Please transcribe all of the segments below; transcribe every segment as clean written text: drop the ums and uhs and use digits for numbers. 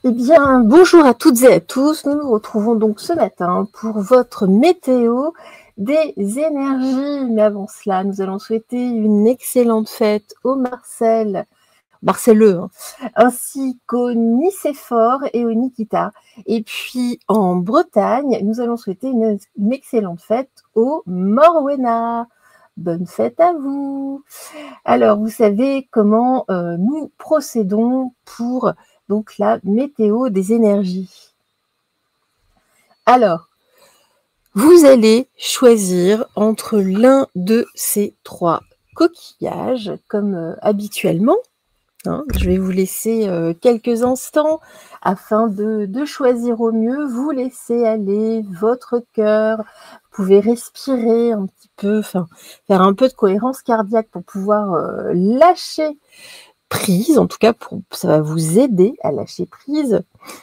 Eh bien, bonjour à toutes et à tous. Nous nous retrouvons donc ce matin pour votre météo des énergies. Mais avant cela, nous allons souhaiter une excellente fête au Marcelleux, ainsi qu'au Nicéphore et au Nikita. Et puis en Bretagne, nous allons souhaiter une excellente fête au Morwena. Bonne fête à vous. Alors, vous savez comment nous procédons pour donc la météo des énergies. Alors, vous allez choisir entre l'un de ces trois coquillages, comme habituellement. Je vais vous laisser quelques instants afin de choisir au mieux. Vous laissez aller votre cœur. Vous pouvez respirer un petit peu, faire un peu de cohérence cardiaque pour pouvoir lâcher prise. En tout cas, ça va vous aider à lâcher prise.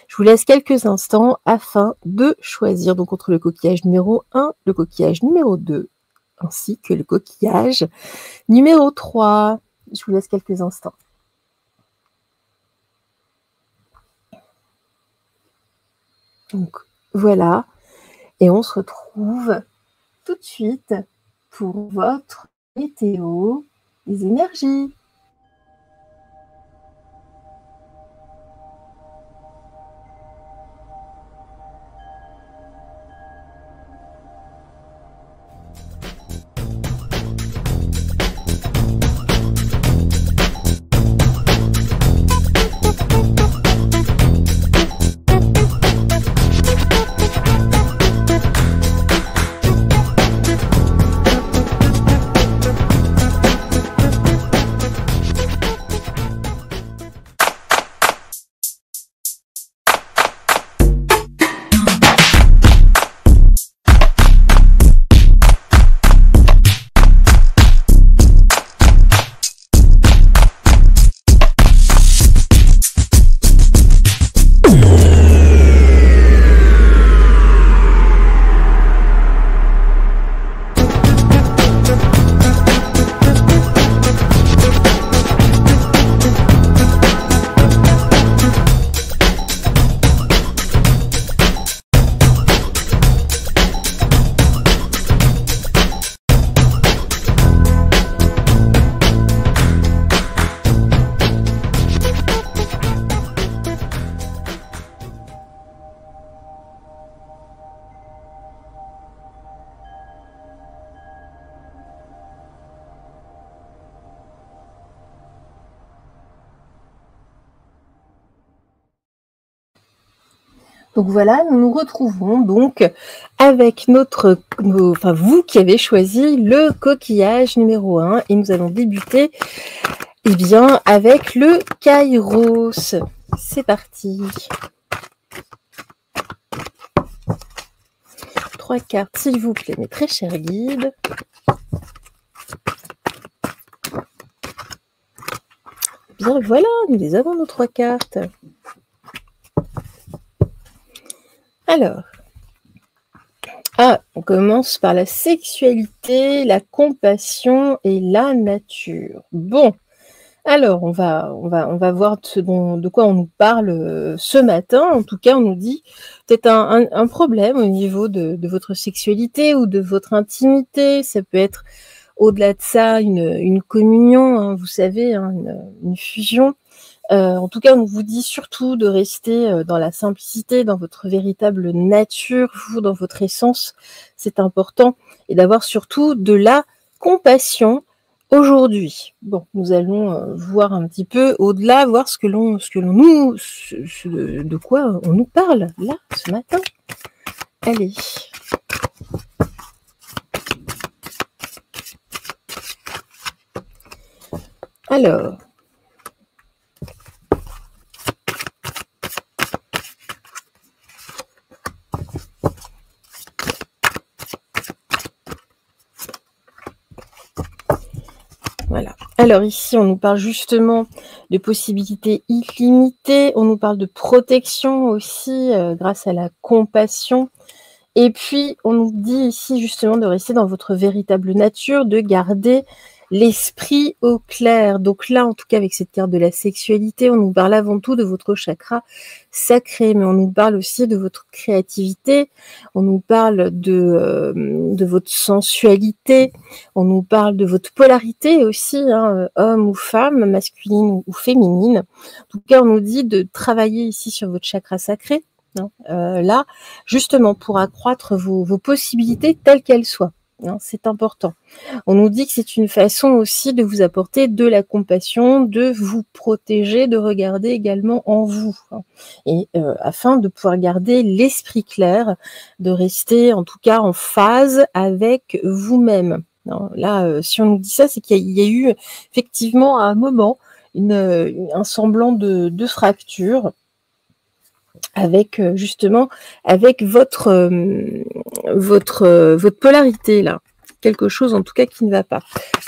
Je vous laisse quelques instants afin de choisir donc entre le coquillage numéro 1, le coquillage numéro 2, ainsi que le coquillage numéro 3. Je vous laisse quelques instants. Donc voilà, et on se retrouve tout de suite pour votre météo des énergies. Donc voilà, nous nous retrouvons donc avec vous qui avez choisi le coquillage numéro 1 et nous allons débuter avec le Kairos. C'est parti. 3 cartes, s'il vous plaît, mes très chers guides. Bien voilà, nous les avons nos 3 cartes. Alors, on commence par la sexualité, la compassion et la nature. Bon, alors on va voir de quoi on nous parle ce matin. En tout cas, on nous dit peut-être un problème au niveau de votre sexualité ou de votre intimité. Ça peut être au-delà de ça une communion, vous savez, une fusion. En tout cas, on vous dit surtout de rester dans la simplicité, dans votre véritable nature, vous, dans votre essence. C'est important. Et d'avoir surtout de la compassion aujourd'hui. Bon, nous allons voir un petit peu au-delà, voir de quoi on nous parle là, ce matin. Allez. Alors. Voilà. Alors ici, on nous parle justement de possibilités illimitées, on nous parle de protection aussi grâce à la compassion. Et puis, on nous dit ici justement de rester dans votre véritable nature, de garder l'esprit au clair. Donc là, en tout cas, avec cette carte de la sexualité, on nous parle avant tout de votre chakra sacré, mais on nous parle aussi de votre créativité, on nous parle de votre sensualité, on nous parle de votre polarité aussi, hein, homme ou femme, masculine ou féminine. En tout cas, on nous dit de travailler ici sur votre chakra sacré, hein, là, justement, pour accroître vos possibilités telles qu'elles soient. Hein, c'est important. On nous dit que c'est une façon aussi de vous apporter de la compassion, de vous protéger, de regarder également en vous. Hein, et afin de pouvoir garder l'esprit clair, de rester en tout cas en phase avec vous-même. Là, si on nous dit ça, c'est qu'il y a eu effectivement à un moment un semblant de fracture avec justement avec votre polarité là, quelque chose en tout cas qui ne va pas.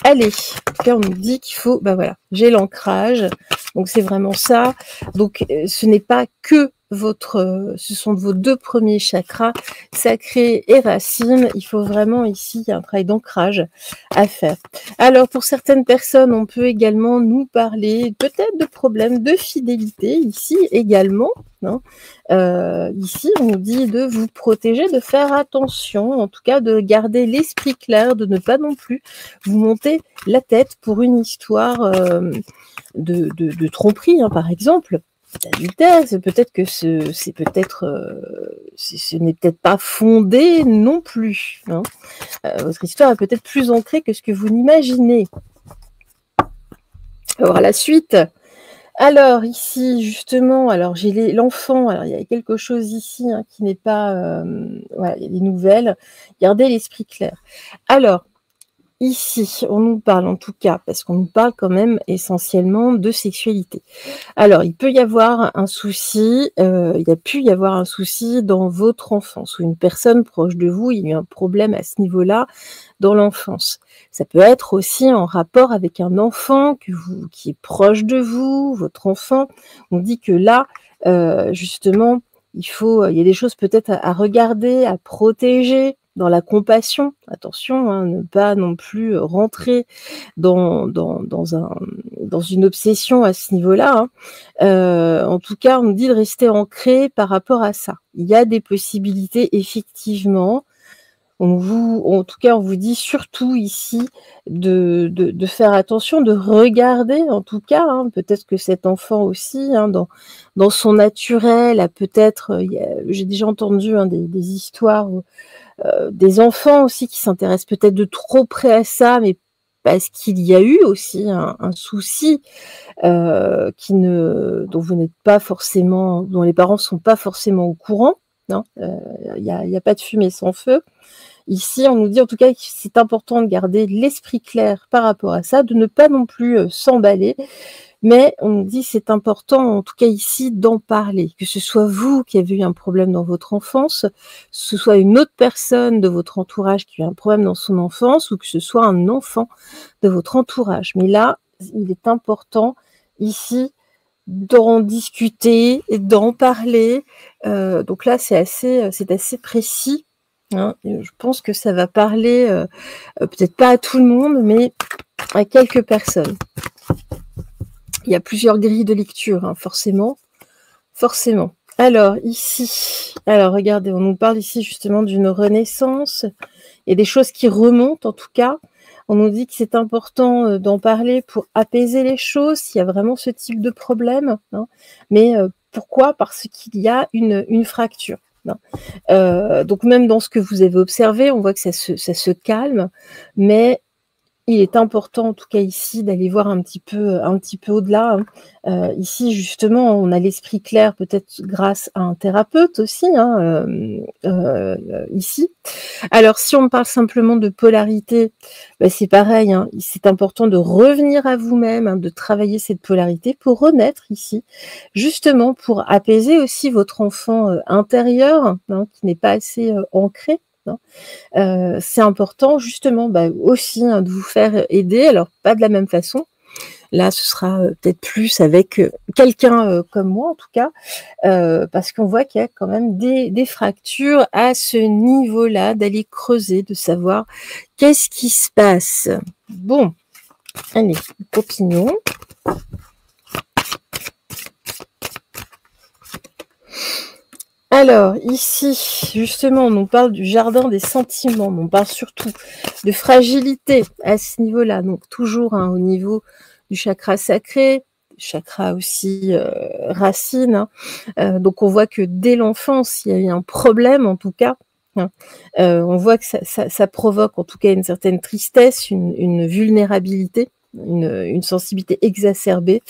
Allez, en tout cas on nous dit qu'il faut, bah voilà, j'ai l'ancrage, donc c'est vraiment ça. Donc ce n'est pas que ce sont vos deux premiers chakras, sacré et racine. Il faut vraiment ici un travail d'ancrage à faire. Alors pour certaines personnes, on peut également nous parler peut-être de problèmes de fidélité ici également. Hein. Ici, on nous dit de vous protéger, de faire attention, en tout cas de garder l'esprit clair, de ne pas non plus vous monter la tête pour une histoire de tromperie, hein, par exemple. D'adultère, c'est peut-être que ce n'est peut-être pas fondé non plus. Hein. Votre histoire est peut-être plus ancrée que ce que vous n'imaginez. Alors la suite. Alors ici justement, alors j'ai l'enfant. Alors il y a quelque chose ici hein, qui n'est pas, voilà, il y a des nouvelles. Gardez l'esprit clair. Alors ici, on nous parle en tout cas, parce qu'on nous parle quand même essentiellement de sexualité. Alors, il peut y avoir un souci, il y a pu y avoir un souci dans votre enfance, ou une personne proche de vous, il y a eu un problème à ce niveau-là dans l'enfance. Ça peut être aussi en rapport avec un enfant qui est proche de vous, votre enfant. On dit que là, justement, il y a des choses peut-être à regarder, à protéger, dans la compassion, attention, hein, ne pas non plus rentrer dans une obsession à ce niveau-là. Hein. En tout cas, on nous dit de rester ancré par rapport à ça. Il y a des possibilités, effectivement. En tout cas, on vous dit surtout ici de faire attention, de regarder, en tout cas, hein, peut-être que cet enfant aussi, hein, dans son naturel, a peut-être, j'ai déjà entendu hein, des histoires des enfants aussi qui s'intéressent peut-être de trop près à ça, mais parce qu'il y a eu aussi un souci dont vous n'êtes pas forcément, dont les parents ne sont pas forcément au courant. Il n'y a pas de fumée sans feu. Ici, on nous dit en tout cas que c'est important de garder l'esprit clair par rapport à ça, de ne pas non plus s'emballer. Mais on nous dit c'est important, en tout cas ici, d'en parler. Que ce soit vous qui avez eu un problème dans votre enfance, que ce soit une autre personne de votre entourage qui a eu un problème dans son enfance, ou que ce soit un enfant de votre entourage. Mais là, il est important ici d'en discuter, d'en parler. Donc là, c'est assez précis. Hein. Je pense que ça va parler, peut-être pas à tout le monde, mais à quelques personnes. Il y a plusieurs grilles de lecture, hein, forcément. Alors, ici, regardez, on nous parle ici justement d'une renaissance et des choses qui remontent, en tout cas. On nous dit que c'est important d'en parler pour apaiser les choses, s'il y a vraiment ce type de problème. Hein. Mais pourquoi ? Parce qu'il y a une fracture. Hein. Donc, même dans ce que vous avez observé, on voit que ça se calme, mais il est important, en tout cas ici, d'aller voir un petit peu au-delà. Hein. Ici, justement, on a l'esprit clair, peut-être grâce à un thérapeute aussi, hein, ici. Alors, si on parle simplement de polarité, c'est pareil. Hein, c'est important de revenir à vous-même, hein, de travailler cette polarité pour renaître ici, justement pour apaiser aussi votre enfant intérieur, hein, qui n'est pas assez ancré. C'est important justement aussi hein, de vous faire aider, alors pas de la même façon, là ce sera peut-être plus avec quelqu'un comme moi en tout cas, parce qu'on voit qu'il y a quand même des fractures à ce niveau-là, d'aller creuser, de savoir qu'est-ce qui se passe. Bon, Allez, continuons. Alors, ici, justement, on nous parle du jardin des sentiments, on parle surtout de fragilité à ce niveau-là, donc toujours au niveau du chakra sacré, chakra aussi racine, donc on voit que dès l'enfance, il y a eu un problème en tout cas, on voit que ça provoque en tout cas une certaine tristesse, une vulnérabilité, une sensibilité exacerbée.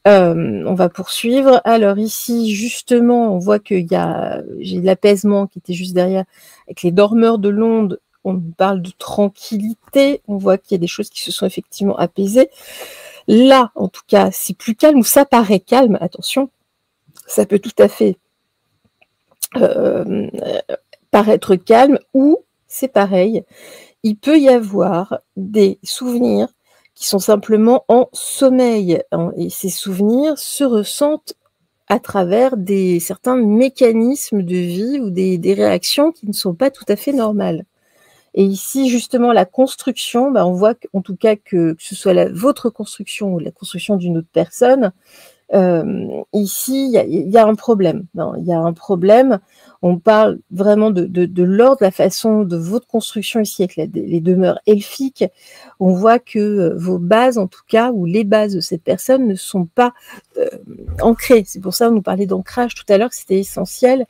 On va poursuivre. Alors ici, justement, on voit qu'il y a, j'ai l'apaisement qui était juste derrière, avec les dormeurs de l'onde, on parle de tranquillité, on voit qu'il y a des choses qui se sont effectivement apaisées. Là, en tout cas, c'est plus calme, ou ça paraît calme, attention, ça peut tout à fait paraître calme, ou c'est pareil, il peut y avoir des souvenirs qui sont simplement en sommeil, et ces souvenirs se ressentent à travers certains mécanismes de vie ou des réactions qui ne sont pas tout à fait normales. Et ici, justement, la construction, on voit en tout cas que ce soit votre construction ou la construction d'une autre personne, ici, il y a un problème. Il y a un problème. On parle vraiment de l'ordre, la façon de votre construction ici avec les demeures elfiques. On voit que vos bases, en tout cas, ou les bases de cette personne ne sont pas ancrées. C'est pour ça qu'on nous parlait d'ancrage tout à l'heure, que c'était essentiel.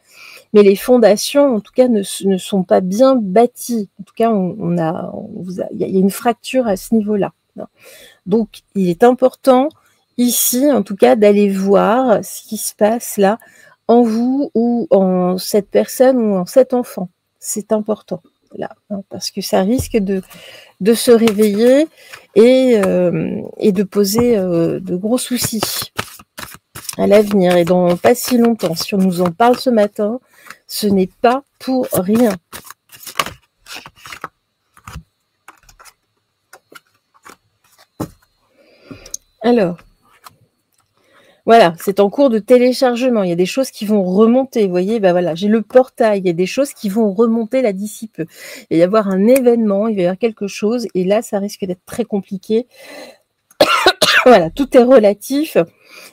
Mais les fondations, en tout cas, ne sont pas bien bâties. En tout cas, il y a une fracture à ce niveau-là. Donc, il est important ici, en tout cas, d'aller voir ce qui se passe là en vous ou en cette personne ou en cet enfant. C'est important là, parce que ça risque de se réveiller et de poser de gros soucis à l'avenir et dans pas si longtemps. Si on nous en parle ce matin, ce n'est pas pour rien. Alors, voilà, c'est en cours de téléchargement. Il y a des choses qui vont remonter. Vous voyez, voilà, j'ai le portail. Il y a des choses qui vont remonter là d'ici peu. Il va y avoir un événement, il va y avoir quelque chose, et là, ça risque d'être très compliqué. Voilà, tout est relatif.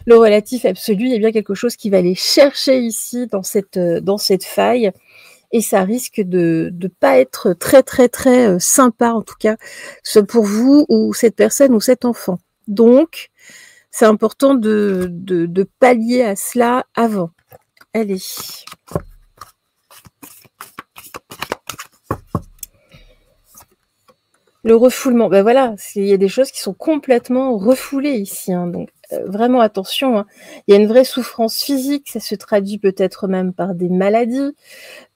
Le relatif absolu, il y a bien quelque chose qui va aller chercher ici dans cette faille, et ça risque de pas être très très très sympa, en tout cas, que ce soit pour vous ou cette personne ou cet enfant. Donc, c'est important de pallier à cela avant. Allez. Le refoulement, voilà, il y a des choses qui sont complètement refoulées ici, donc vraiment attention, il y a une vraie souffrance physique, ça se traduit peut-être même par des maladies,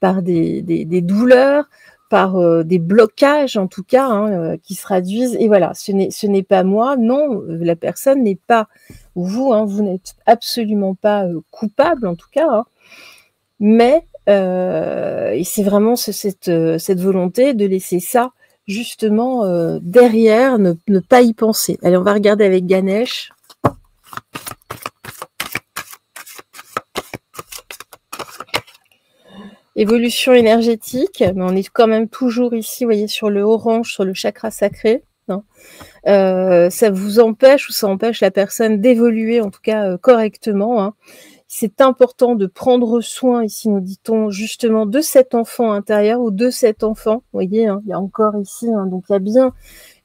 par des douleurs, par des blocages en tout cas, qui se traduisent, et voilà, ce n'est pas moi, non, la personne n'est pas, vous, vous n'êtes absolument pas coupable en tout cas, mais et c'est vraiment cette volonté de laisser ça justement derrière, ne pas y penser. Allez, on va regarder avec Ganesh. Évolution énergétique, mais on est quand même toujours ici, vous voyez, sur le orange, sur le chakra sacré. Ça vous empêche ou ça empêche la personne d'évoluer, en tout cas correctement. C'est important de prendre soin, ici nous dit-on, justement de cet enfant intérieur ou de cet enfant. Vous voyez, il y a encore ici, donc il y a bien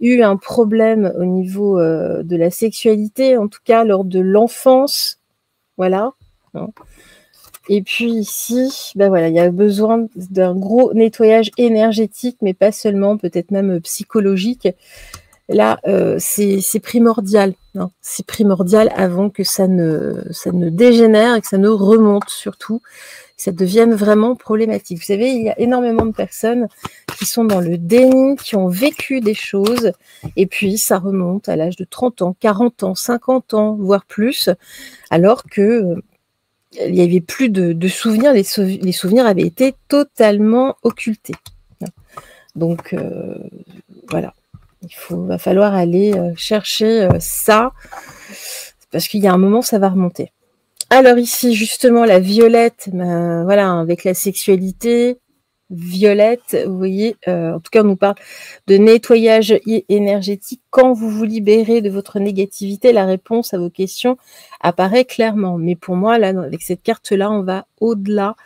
eu un problème au niveau de la sexualité, en tout cas lors de l'enfance. Voilà. Et puis ici, voilà, il y a besoin d'un gros nettoyage énergétique, mais pas seulement, peut-être même psychologique. Là, c'est primordial. C'est primordial avant que ça ne dégénère et que ça ne remonte surtout, que ça devienne vraiment problématique. Vous savez, il y a énormément de personnes qui sont dans le déni, qui ont vécu des choses, et puis ça remonte à l'âge de 30 ans, 40 ans, 50 ans, voire plus, alors que il n'y avait plus de souvenirs, les souvenirs avaient été totalement occultés. Donc, voilà. Va falloir aller chercher ça, parce qu'il y a un moment, ça va remonter. Alors ici, justement, la violette, voilà, avec la sexualité, violette, vous voyez, en tout cas, on nous parle de nettoyage énergétique. Quand vous vous libérez de votre négativité, la réponse à vos questions apparaît clairement. Mais pour moi, là, avec cette carte-là, on va au-delà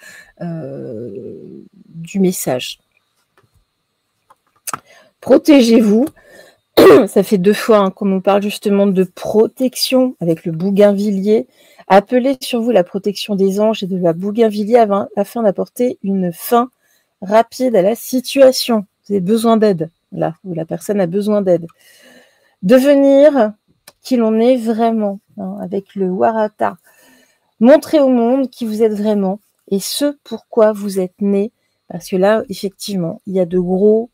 du message. Protégez-vous. Ça fait 2 fois qu'on nous parle justement de protection avec le bougainvillier. Appelez sur vous la protection des anges et de la bougainvillier afin d'apporter une fin rapide à la situation. Vous avez besoin d'aide, là, où la personne a besoin d'aide. Devenir qui l'on est vraiment, hein, avec le Warata. Montrez au monde qui vous êtes vraiment et ce pourquoi vous êtes né. Parce que là, effectivement, il y a de gros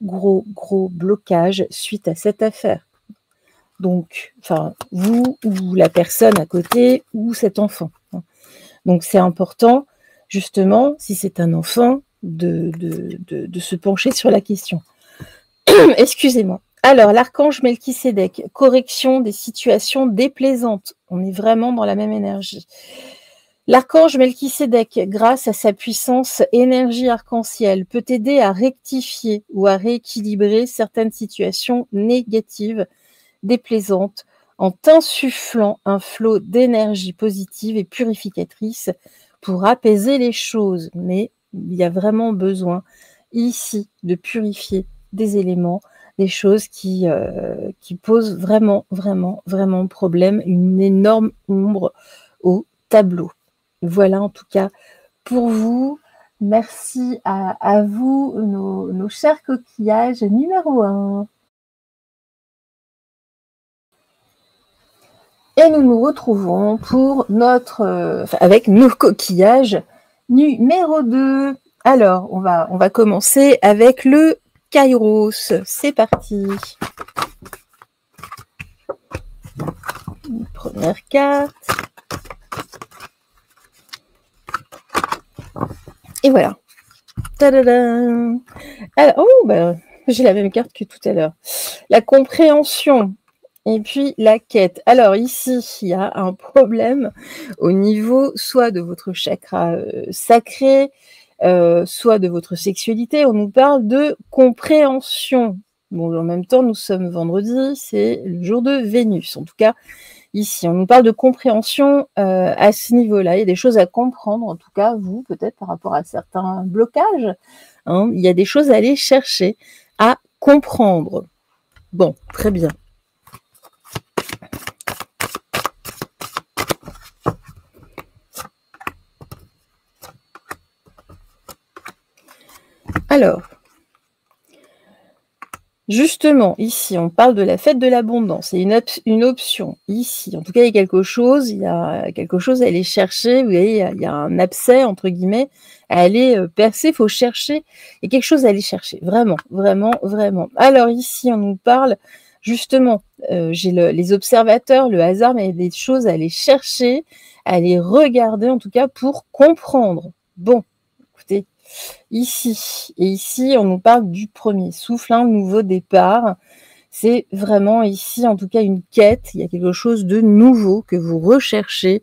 blocages suite à cette affaire. Donc, enfin, vous ou la personne à côté ou cet enfant. Donc, c'est important, justement, si c'est un enfant, de se pencher sur la question. Excusez-moi. Alors, l'archange Melchisédek, correction des situations déplaisantes. On est vraiment dans la même énergie. L'archange Melchisédek, grâce à sa puissance énergie arc-en-ciel, peut aider à rectifier ou à rééquilibrer certaines situations négatives, déplaisantes, en t'insufflant un flot d'énergie positive et purificatrice pour apaiser les choses. Mais il y a vraiment besoin ici de purifier des éléments, des choses qui posent vraiment problème, une énorme ombre au tableau. Voilà en tout cas pour vous. Merci à vous, nos chers coquillages numéro 1. Et nous nous retrouvons pour avec nos coquillages numéro 2. Alors, on va commencer avec le Kairos. C'est parti. Une première carte. Et voilà. Tadadam. Alors, j'ai la même carte que tout à l'heure. La compréhension. Et puis la quête. Alors ici, il y a un problème au niveau soit de votre chakra sacré, soit de votre sexualité. On nous parle de compréhension. Bon, en même temps, nous sommes vendredi, c'est le jour de Vénus. En tout cas, ici, on nous parle de compréhension à ce niveau-là. Il y a des choses à comprendre, en tout cas, vous, peut-être par rapport à certains blocages. Hein, il y a des choses à aller chercher, à comprendre. Bon, très bien. Alors, justement, ici, on parle de la fête de l'abondance. C'est une option. Ici, en tout cas, il y a quelque chose à aller chercher. Vous voyez, il y a un abcès, entre guillemets, à aller percer. Il faut chercher. Il y a quelque chose à aller chercher. Vraiment. Alors ici, on nous parle, justement, j'ai les observateurs, le hasard, mais il y a des choses à aller chercher, à aller regarder, en tout cas, pour comprendre. Bon, écoutez. Ici, et ici, on nous parle du premier souffle, un nouveau départ. C'est vraiment ici, en tout cas, une quête. Il y a quelque chose de nouveau que vous recherchez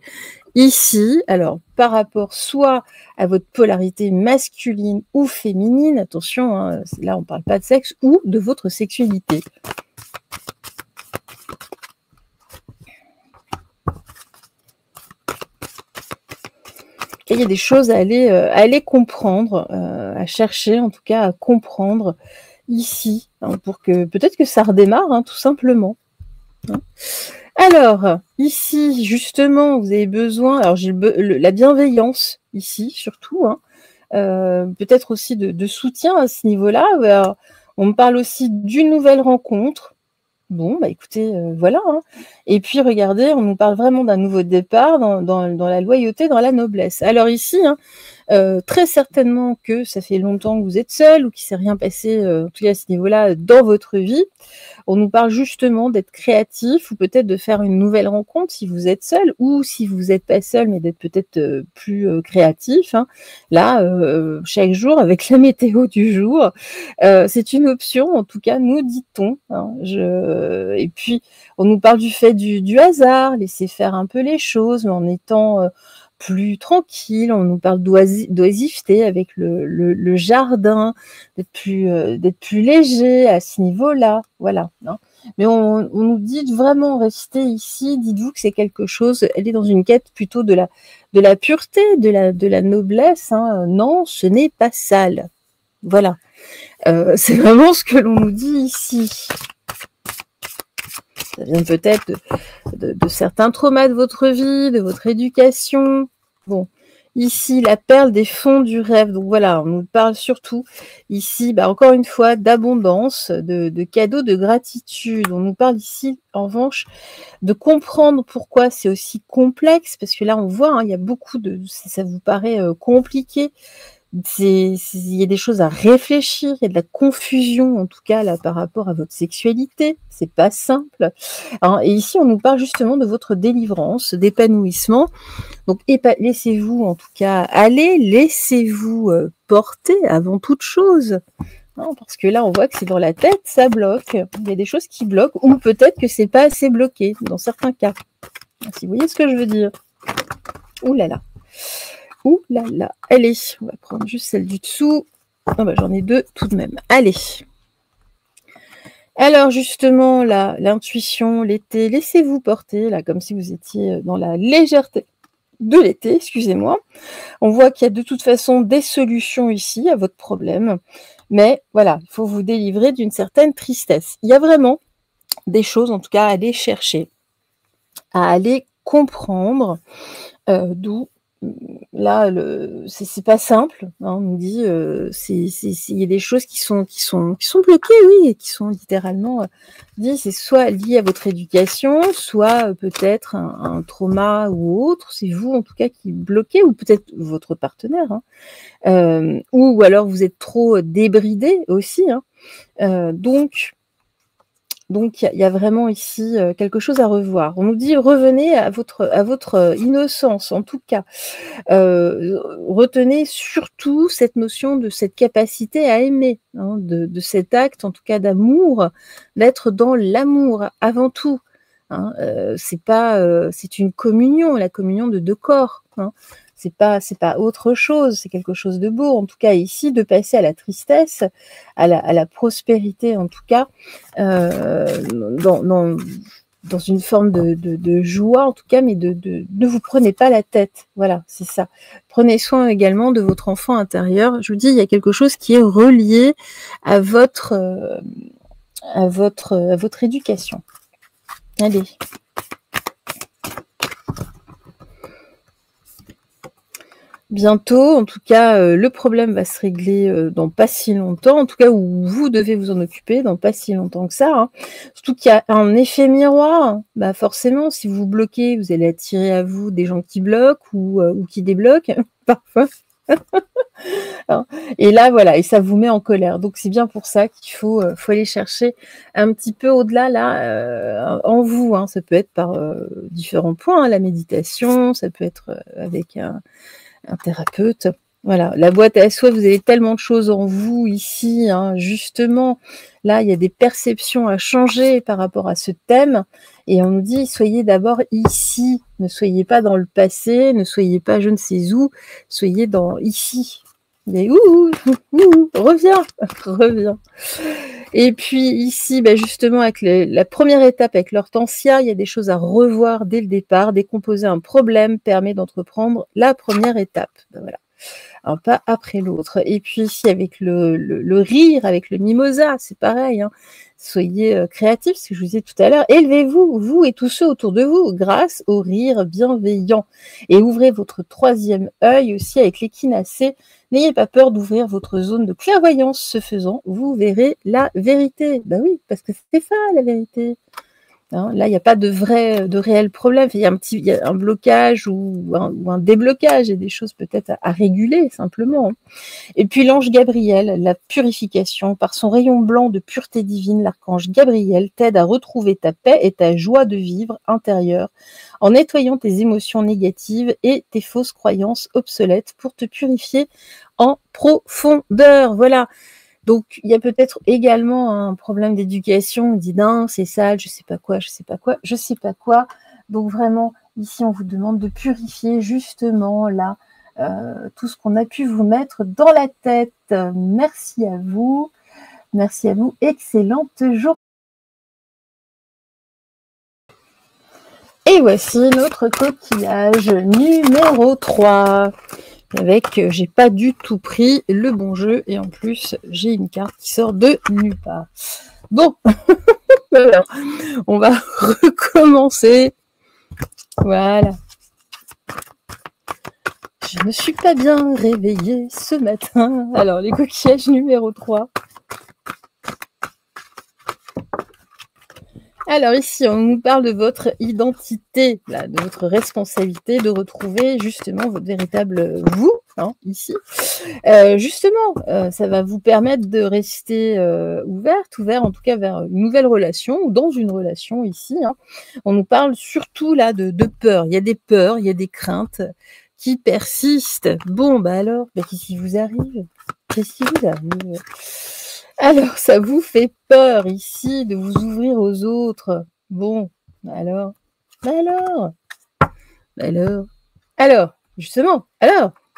ici. Alors, par rapport soit à votre polarité masculine ou féminine, attention, hein, là, on ne parle pas de sexe, ou de votre sexualité. Il y a des choses à aller comprendre, à chercher, en tout cas à comprendre ici, hein, pour que peut-être que ça redémarre, hein, tout simplement. Hein. Alors, ici, justement, vous avez besoin, alors j'ai la bienveillance ici, surtout, hein, peut-être aussi de soutien à ce niveau-là. Alors, on me parle aussi d'une nouvelle rencontre. Bon, écoutez, voilà. Hein. Et puis, regardez, on nous parle vraiment d'un nouveau départ dans la loyauté, dans la noblesse. Alors ici, hein, très certainement que ça fait longtemps que vous êtes seul ou qu'il ne s'est rien passé, en tout cas à ce niveau-là, dans votre vie. On nous parle justement d'être créatif ou peut-être de faire une nouvelle rencontre si vous êtes seul ou si vous n'êtes pas seul, mais d'être peut-être plus créatif. Hein. Là, chaque jour, avec la météo du jour, c'est une option, en tout cas, nous dit-on. Hein. Et puis, on nous parle du fait du hasard, laisser faire un peu les choses, mais en étant plus tranquille, on nous parle d'oisiveté avec le jardin, d'être plus léger à ce niveau-là, voilà, hein. Mais on nous dit de vraiment rester ici, dites-vous que c'est quelque chose, elle est dans une quête plutôt de la pureté, de la noblesse, hein. Non, ce n'est pas sale. Voilà. C'est vraiment ce que l'on nous dit ici. Ça vient peut-être de certains traumas de votre vie, de votre éducation. Bon, ici, la perle des fonds du rêve. Donc voilà, on nous parle surtout ici, encore une fois, d'abondance, de cadeaux, de gratitude. On nous parle ici, en revanche, de comprendre pourquoi c'est aussi complexe, parce que là, on voit, hein, il y a beaucoup de... Ça vous paraît compliqué. Il y a des choses à réfléchir, il y a de la confusion en tout cas là par rapport à votre sexualité, c'est pas simple. Alors, et ici on nous parle justement de votre délivrance, d'épanouissement. Donc laissez-vous en tout cas aller, laissez-vous porter avant toute chose. Non, parce que là on voit que c'est dans la tête, ça bloque. Il y a des choses qui bloquent, ou peut-être que c'est pas assez bloqué dans certains cas. Si vous voyez ce que je veux dire. Ouh là là. Ouh là là, allez, on va prendre juste celle du dessous. Oh bah, j'en ai deux tout de même. Allez. Alors justement, là, l'intuition, l'été, laissez-vous porter, là, comme si vous étiez dans la légèreté de l'été, excusez-moi. On voit qu'il y a de toute façon des solutions ici à votre problème. Mais voilà, il faut vous délivrer d'une certaine tristesse. Il y a vraiment des choses, en tout cas, à aller chercher, à aller comprendre, d'où là, c'est pas simple, hein, on nous dit, il y a des choses qui sont bloquées, oui, et qui sont littéralement dit, c'est soit lié à votre éducation, soit peut-être un trauma ou autre, c'est vous en tout cas qui bloquez, ou peut-être votre partenaire, hein, ou alors vous êtes trop débridé aussi, hein, donc, il y a vraiment ici quelque chose à revoir. On nous dit, revenez à votre innocence, en tout cas. Retenez surtout cette notion de cette capacité à aimer, hein, de cet acte, en tout cas d'amour, d'être dans l'amour avant tout. Hein, c'est une communion, la communion de deux corps. Hein. C'est pas autre chose, c'est quelque chose de beau. En tout cas, ici, de passer à la tristesse, à la prospérité, en tout cas, dans une forme de joie, en tout cas, mais ne vous prenez pas la tête. Voilà, c'est ça. Prenez soin également de votre enfant intérieur. Je vous dis, il y a quelque chose qui est relié à votre éducation. Allez. Bientôt, en tout cas, le problème va se régler dans pas si longtemps, en tout cas où vous devez vous en occuper dans pas si longtemps que ça. Hein. Surtout qu'il y a un effet miroir. Bah forcément, si vous bloquez, vous allez attirer à vous des gens qui bloquent ou qui débloquent parfois. Et là, voilà, et ça vous met en colère. Donc c'est bien pour ça qu'il faut aller chercher un petit peu au-delà là en vous. Hein. Ça peut être par différents points, hein, la méditation, ça peut être avec un thérapeute. Voilà, la boîte à souhaits, vous avez tellement de choses en vous ici, hein, justement. Là, il y a des perceptions à changer par rapport à ce thème. Et on nous dit, soyez d'abord ici. Ne soyez pas dans le passé, ne soyez pas je ne sais où, soyez dans ici. Mais reviens, reviens. Et puis ici, justement, avec la première étape, avec l'hortensia, il y a des choses à revoir dès le départ. Décomposer un problème permet d'entreprendre la première étape. Voilà. Un pas après l'autre. Et puis ici, avec le rire, avec le mimosa, c'est pareil. Hein. Soyez créatifs, ce que je vous disais tout à l'heure. Élevez-vous, vous et tous ceux autour de vous, grâce au rire bienveillant. Et ouvrez votre troisième œil aussi avec l'échinacée. N'ayez pas peur d'ouvrir votre zone de clairvoyance. Ce faisant, vous verrez la vérité. Ben oui, parce que c'est ça, la vérité. Hein, là, il n'y a pas de réel problème. Il y a un blocage ou un déblocage et des choses peut-être à réguler simplement. Et puis l'ange Gabriel, la purification, par son rayon blanc de pureté divine, l'archange Gabriel t'aide à retrouver ta paix et ta joie de vivre intérieure en nettoyant tes émotions négatives et tes fausses croyances obsolètes pour te purifier en profondeur. Voilà. Donc, il y a peut-être également un problème d'éducation. On dit non, c'est sale, je sais pas quoi. Donc vraiment, Ici, on vous demande de purifier justement là tout ce qu'on a pu vous mettre dans la tête. Merci à vous. Merci à vous. Excellente journée. Et voici notre coquillage numéro 3. Avec, j'ai pas du tout pris le bon jeu. Et en plus, j'ai une carte qui sort de nulle part. Bon, alors, on va recommencer. Voilà. Je ne suis pas bien réveillée ce matin. Alors, les coquillages numéro 3. Alors ici, on nous parle de votre identité, là, de votre responsabilité de retrouver justement votre véritable vous, hein, ici. Justement, ça va vous permettre de rester ouvert en tout cas vers une nouvelle relation ou dans une relation ici. Hein. On nous parle surtout là de peur. Il y a des peurs, il y a des craintes qui persistent. Bon, bah alors, qu'est-ce qui vous arrive? Qu'est-ce qui vous arrive? Alors, ça vous fait peur ici de vous ouvrir aux autres. Bon, alors, justement,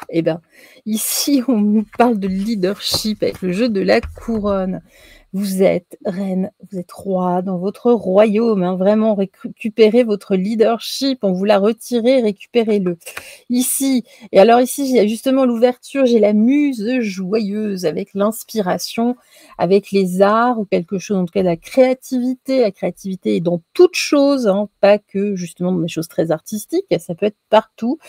eh bien, ici, on nous parle de leadership avec le jeu de la couronne. Vous êtes reine, vous êtes roi dans votre royaume, hein, vraiment récupérez votre leadership, on vous l'a retiré, récupérez-le. Ici, et alors ici, il y a justement l'ouverture, j'ai la muse joyeuse avec l'inspiration, avec les arts ou quelque chose, en tout cas la créativité est dans toute chose, hein, pas que justement dans des choses très artistiques, ça peut être partout,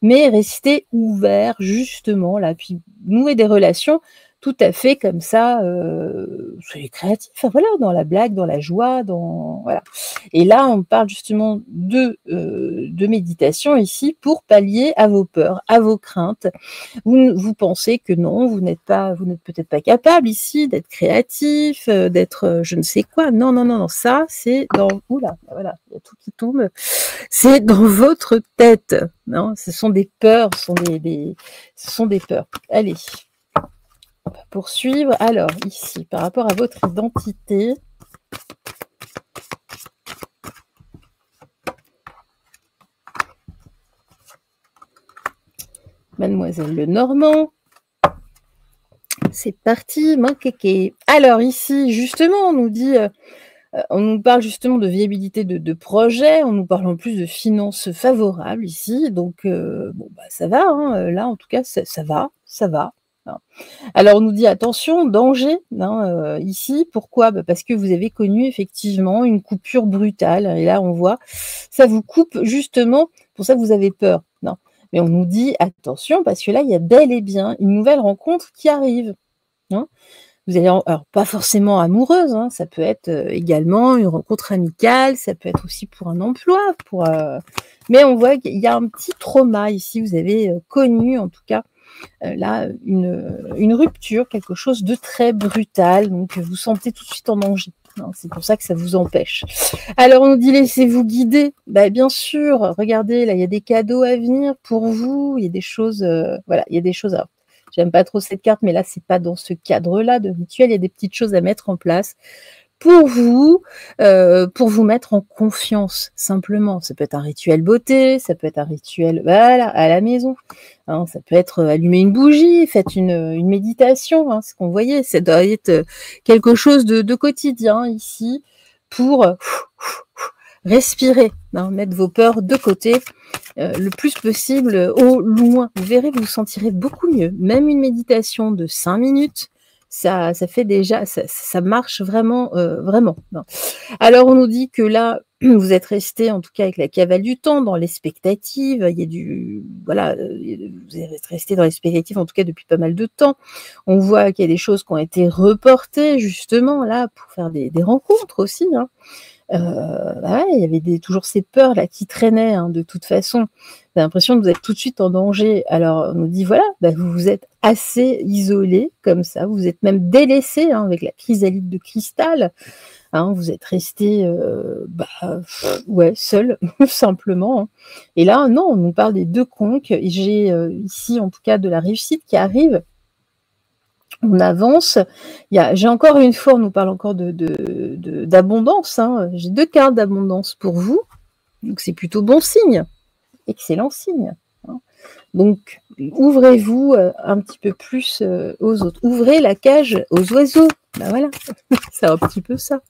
mais restez ouvert justement là, puis nouer des relations tout à fait comme ça, soyez créatifs, enfin, voilà, dans la blague, dans la joie, voilà. Et là, on parle justement de méditation ici pour pallier à vos peurs, à vos craintes. Vous pensez que non, vous n'êtes peut-être pas capable ici d'être créatif, d'être je ne sais quoi. Non, ça c'est dans, oula, voilà, il y a tout qui tombe. C'est dans votre tête. Non, ce sont des peurs, ce sont des peurs. Allez. On va poursuivre. Alors, ici, par rapport à votre identité, Mademoiselle Lenormand, c'est parti, mon kéké. Alors, ici, justement, on nous parle justement de viabilité de projet, on nous parle en plus de finances favorables ici, donc bon, bah, ça va, hein, là, en tout cas, ça va. Hein. Alors on nous dit attention, danger, hein, ici, pourquoi? Parce que vous avez connu effectivement une coupure brutale, et là on voit, ça vous coupe justement, pour ça que vous avez peur. Non. Mais on nous dit attention, parce que là il y a bel et bien une nouvelle rencontre qui arrive. Hein. Vous allez, alors pas forcément amoureuse, hein, ça peut être également une rencontre amicale, ça peut être aussi pour un emploi, mais on voit qu'il y a un petit trauma ici, vous avez connu en tout cas, là, une rupture, quelque chose de très brutal, donc vous sentez tout de suite en danger. C'est pour ça que ça vous empêche. Alors on nous dit laissez-vous guider. Bien sûr, regardez, là il y a des cadeaux à venir pour vous, il y a des choses, voilà, il y a des choses. Alors, j'aime pas trop cette carte, mais là c'est pas dans ce cadre-là de rituel, il y a des petites choses à mettre en place pour vous mettre en confiance, simplement. Ça peut être un rituel beauté, ça peut être un rituel voilà, à la maison. Hein, ça peut être allumer une bougie, faites une méditation, hein, ce qu'on voyait. Ça doit être quelque chose de quotidien ici pour respirer, hein, mettre vos peurs de côté le plus possible au loin. Vous verrez, vous vous sentirez beaucoup mieux. Même une méditation de 5 minutes, ça fait déjà, ça marche vraiment, vraiment. Non. Alors, on nous dit que là, vous êtes resté, en tout cas avec la cavale du temps, dans l'expectative. Il y a voilà, vous êtes resté dans l'expectative, en tout cas depuis pas mal de temps. On voit qu'il y a des choses qui ont été reportées, justement, là, pour faire des rencontres aussi. Hein. Ouais, il y avait toujours ces peurs là qui traînaient, hein, de toute façon. J'ai l'impression que vous êtes tout de suite en danger. Alors on nous dit voilà, vous vous êtes assez isolé comme ça, vous êtes même délaissé, hein, avec la chrysalide de cristal. Hein, vous êtes resté ouais, seul, simplement. Hein. Et là, non, on nous parle des 2 conques. J'ai ici, en tout cas, de la réussite qui arrive. On avance. J'ai encore une fois, on nous parle encore d'abondance. Hein. J'ai 2 cartes d'abondance pour vous. Donc c'est plutôt bon signe. excellent signe. Hein. Donc, ouvrez-vous un petit peu plus aux autres. Ouvrez la cage aux oiseaux. Ben voilà, c'est un petit peu ça.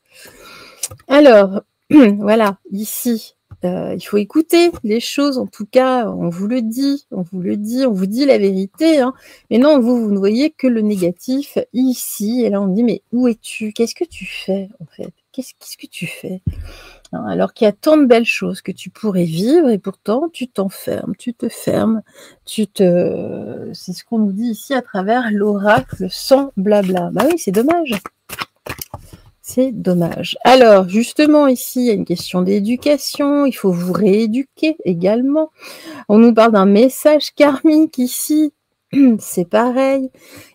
Alors, voilà, ici, il faut écouter les choses, en tout cas, on vous le dit, on vous dit la vérité, hein. Mais non, vous ne voyez que le négatif ici, et là on dit, mais où es-tu? Qu'est-ce que tu fais, en fait? Qu'est-ce que tu fais? Hein, alors qu'il y a tant de belles choses que tu pourrais vivre, et pourtant tu t'enfermes, tu te fermes, c'est ce qu'on nous dit ici à travers l'oracle sans blabla. Bah oui, c'est dommage. C'est dommage. Alors, justement, ici, il y a une question d'éducation. Il faut vous rééduquer également. On nous parle d'un message karmique ici. C'est pareil.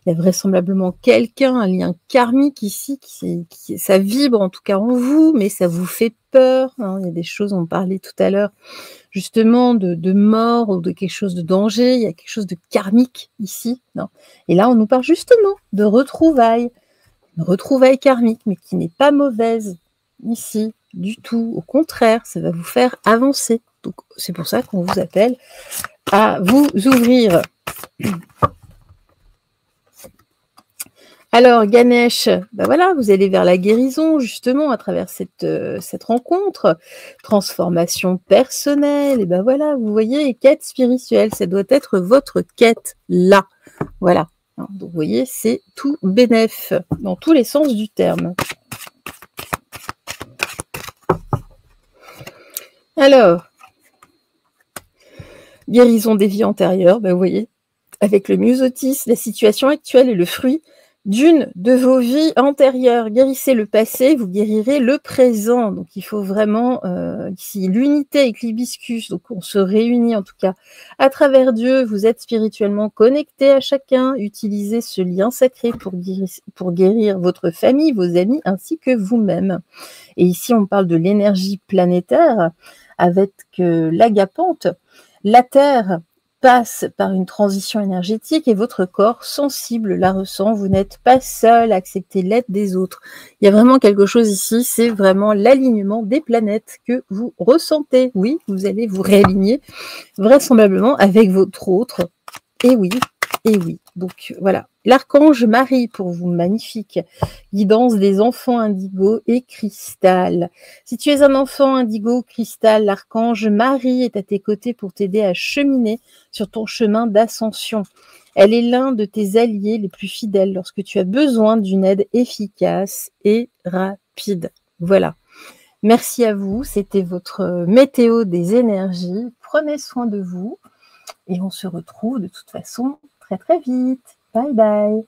Il y a vraisemblablement quelqu'un, un lien karmique ici, ça vibre en tout cas en vous, mais ça vous fait peur. Hein. Il y a des choses, on parlait tout à l'heure, justement, de mort ou de quelque chose de danger. Il y a quelque chose de karmique ici. Non. Et là, on nous parle justement de retrouvailles. Une retrouvaille karmique, mais qui n'est pas mauvaise ici, du tout. Au contraire, ça va vous faire avancer. Donc, c'est pour ça qu'on vous appelle à vous ouvrir. Alors, Ganesh, ben voilà, vous allez vers la guérison, justement, à travers cette rencontre. Transformation personnelle, et ben voilà, vous voyez, quête spirituelle, ça doit être votre quête, là. Voilà. Donc, vous voyez, c'est tout bénef, dans tous les sens du terme. Alors, guérison des vies antérieures, ben, vous voyez, avec le myosotis, la situation actuelle est le fruit d'une de vos vies antérieures. Guérissez le passé, vous guérirez le présent. Donc, il faut vraiment, ici, l'unité avec l'hibiscus. Donc, on se réunit, en tout cas, à travers Dieu. Vous êtes spirituellement connectés à chacun. Utilisez ce lien sacré pour guérir votre famille, vos amis, ainsi que vous-même. Et ici, on parle de l'énergie planétaire avec l'agapante. La Terre passe par une transition énergétique et votre corps sensible la ressent. Vous n'êtes pas seul à accepter l'aide des autres. Il y a vraiment quelque chose ici, c'est vraiment l'alignement des planètes que vous ressentez. Oui, vous allez vous réaligner vraisemblablement avec votre autre. Et oui, et oui. Donc voilà, l'archange Marie pour vous, magnifique. Guidance des enfants indigo et cristal. Si tu es un enfant indigo ou cristal, l'archange Marie est à tes côtés pour t'aider à cheminer sur ton chemin d'ascension. Elle est l'un de tes alliés les plus fidèles lorsque tu as besoin d'une aide efficace et rapide. Voilà. Merci à vous. C'était votre météo des énergies. Prenez soin de vous et on se retrouve de toute façon très très vite. Bye bye.